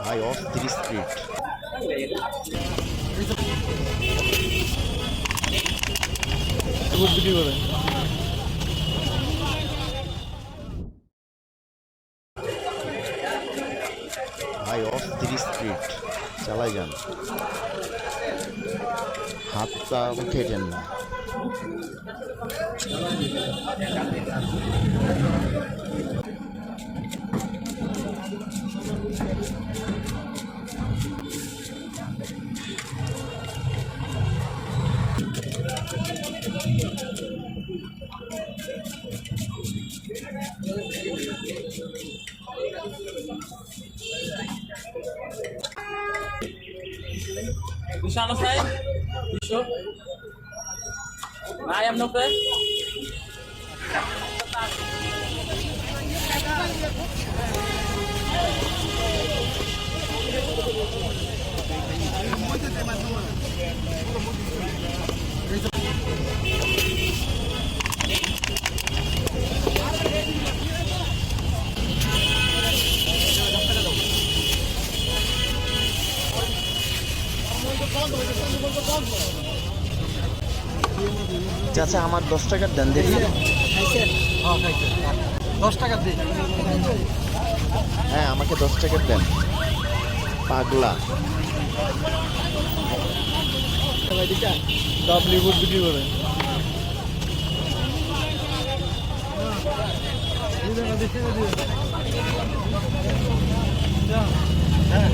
ভাই অস্থির স্পিড। ভাই অস্থির স্পিড চালাই যান, হাতটা উঠেছেন না। Bisa ano say? Iso? Ayam no pre? চাচা আমার 10 টাকার দেন দেখি। 10 টাকা দিন। হ্যাঁ আমাকে 10 টাকার দেন পাগলা। ডাবলি বুট বিক্রি করে। হ্যাঁ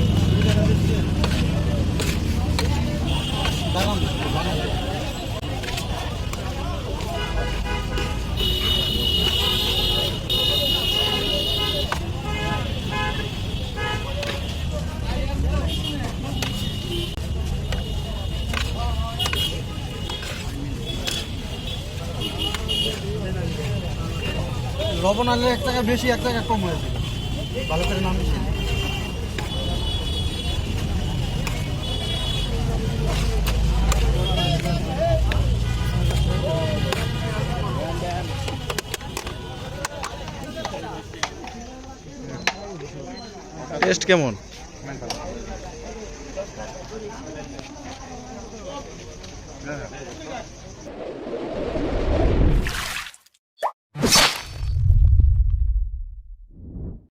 লবণ আনলে 1 টাকা বেশি 1 টাকা কম হয়েছে, ভালো করে নাম দিচ্ছি। টেস্ট কেমন?